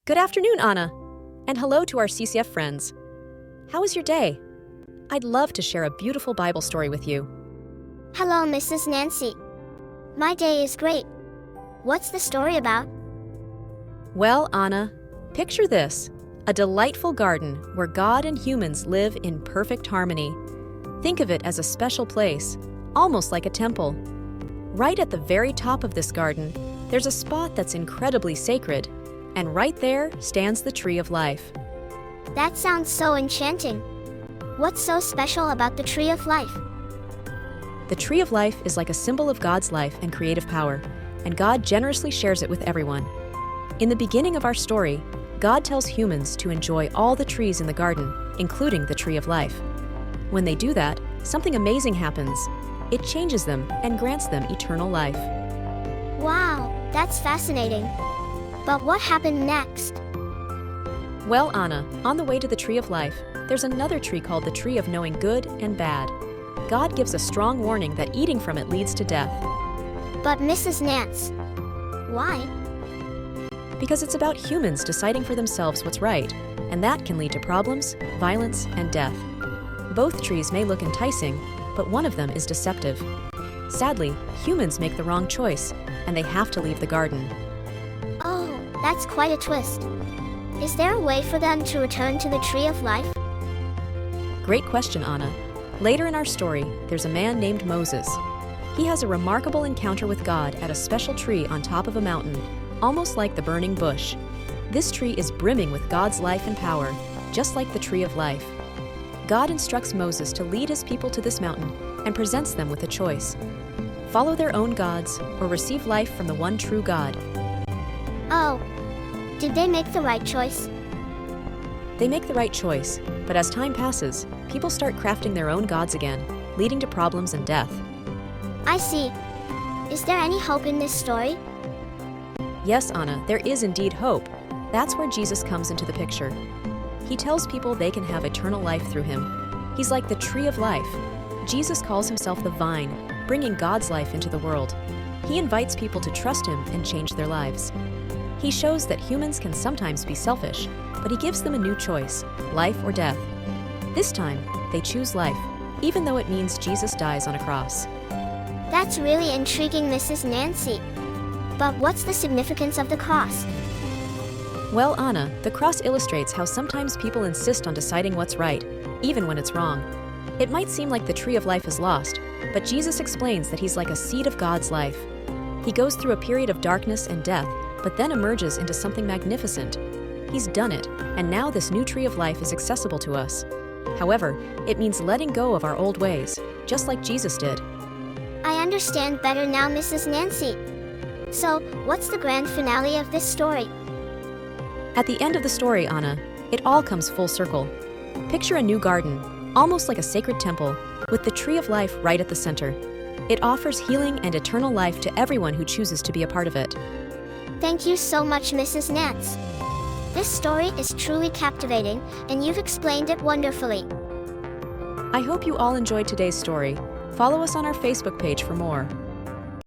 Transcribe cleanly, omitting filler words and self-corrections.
Good afternoon, Anna. And hello to our CCF friends. How was your day? I'd love to share a beautiful Bible story with you. Hello, Mrs. Nancy. My day is great. What's the story about? Well, Anna, picture this: a delightful garden where God and humans live in perfect harmony. Think of it as a special place, almost like a temple. Right at the very top of this garden, there's a spot that's incredibly sacred, and right there stands the Tree of Life. That sounds so enchanting. What's so special about the Tree of Life? The Tree of Life is like a symbol of God's life and creative power, and God generously shares it with everyone. In the beginning of our story, God tells humans to enjoy all the trees in the garden, including the Tree of Life. When they do that, something amazing happens. It changes them and grants them eternal life. Wow, that's fascinating. But what happened next? Well, Anna, on the way to the Tree of Life, there's another tree called the Tree of Knowing Good and Bad. God gives a strong warning that eating from it leads to death. But Mrs. Nance, why? Because it's about humans deciding for themselves what's right, and that can lead to problems, violence, and death. Both trees may look enticing, but one of them is deceptive. Sadly, humans make the wrong choice, and they have to leave the garden. Oh, that's quite a twist. Is there a way for them to return to the Tree of Life? Great question, Anna. Later in our story, there's a man named Moses. He has a remarkable encounter with God at a special tree on top of a mountain, almost like the burning bush. This tree is brimming with God's life and power, just like the Tree of Life. God instructs Moses to lead his people to this mountain and presents them with a choice: follow their own gods or receive life from the one true God. Oh, did they make the right choice? They make the right choice, but as time passes, people start crafting their own gods again, leading to problems and death. I see. Is there any hope in this story? Yes, Anna, there is indeed hope. That's where Jesus comes into the picture. He tells people they can have eternal life through him. He's like the Tree of Life. Jesus calls himself the vine, bringing God's life into the world. He invites people to trust him and change their lives. He shows that humans can sometimes be selfish, but he gives them a new choice: life or death. This time, they choose life, even though it means Jesus dies on a cross. That's really intriguing, Mrs. Nancy. But what's the significance of the cross? Well, Anna, the cross illustrates how sometimes people insist on deciding what's right, even when it's wrong. It might seem like the Tree of Life is lost, but Jesus explains that he's like a seed of God's life. He goes through a period of darkness and death, but then emerges into something magnificent. He's done it, and now this new Tree of Life is accessible to us. However, it means letting go of our old ways, just like Jesus did. I understand better now, Mrs. Nancy. So, what's the grand finale of this story? At the end of the story, Anna, it all comes full circle. Picture a new garden, almost like a sacred temple, with the Tree of Life right at the center. It offers healing and eternal life to everyone who chooses to be a part of it. Thank you so much, Mrs. Nance. This story is truly captivating, and you've explained it wonderfully. I hope you all enjoyed today's story. Follow us on our Facebook page for more.